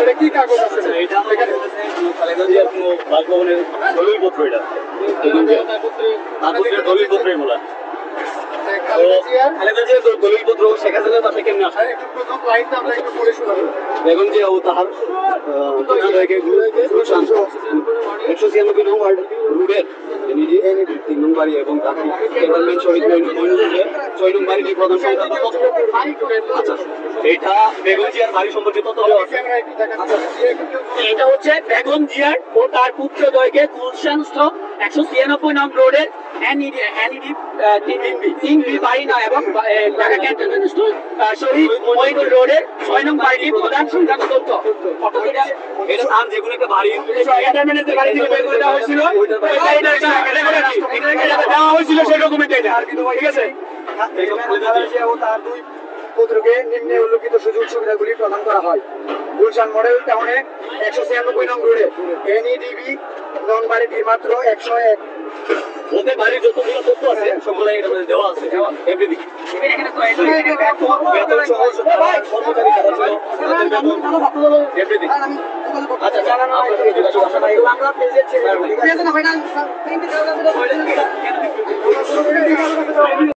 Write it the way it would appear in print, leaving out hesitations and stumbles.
এটা কি কাগজ আছে? এটা খালেদা জিয়ার কোনো বাসভবনের দলিলপত্র, এটা তার দলিলপত্র এগুলা। খালেদা জিয়ার দলিলপত্র শেখ হাসিনার পাশে কেমনে আসে? প্রথম লাইনটা আমরা একটু পড়ে শোনাবো। বেগম জিয়া ও তাহার 196 নং ওয়ার্ড রোডের এনইডি 3 নং বাড়ি এবং ক্যান্টনমেন্ট শহীদ মইনুদ্দিনের 6 নং বাড়ির প্রধান সম্পাদক। আচ্ছা, এটা বেগম জিয়ার বাড়ি সম্পর্কে তথ্য দেওয়া আছে। এটা হচ্ছে বেগম জিয়ার ও তার পুত্রদ্বয়কে গুলশানস্থ 196 নং রোডের এনইডি 3 বি বাড়ি না এবং ঢাকা ক্যান্টনমেন্ট শহীদ মইনুল রোডের 6 নং বাড়ির প্রধান সংখ্যাক তথ্য। এটা তার যে কোনো একটা বাড়ি ক্যান্টনমেন্টের বাড়ি থেকে বের করে দেওয়া হয়েছিল, দেওয়া হয়েছিল সেই ডকুমেন্ট এটা, ঠিক আছে? ও তার দুই পুত্রকে নিম্নে উল্লেখিত সুযোগ সুবিধাগুলি প্রদান করা হয়। গুলশান মডেল টাউনে 196 নং রোডে এনইডিবি নং বাড়িটির মাত্র 101। ওদের বাড়ির যতগুলো তথ্য আছে সবগুলো এটার মধ্যে দেওয়া আছে, এভরিথিং। বেতন সহ কর্মচারী যারা ছিল তাদের বেতন এভরিথিং। আচ্ছা, আমরা পেজে ছেড়ে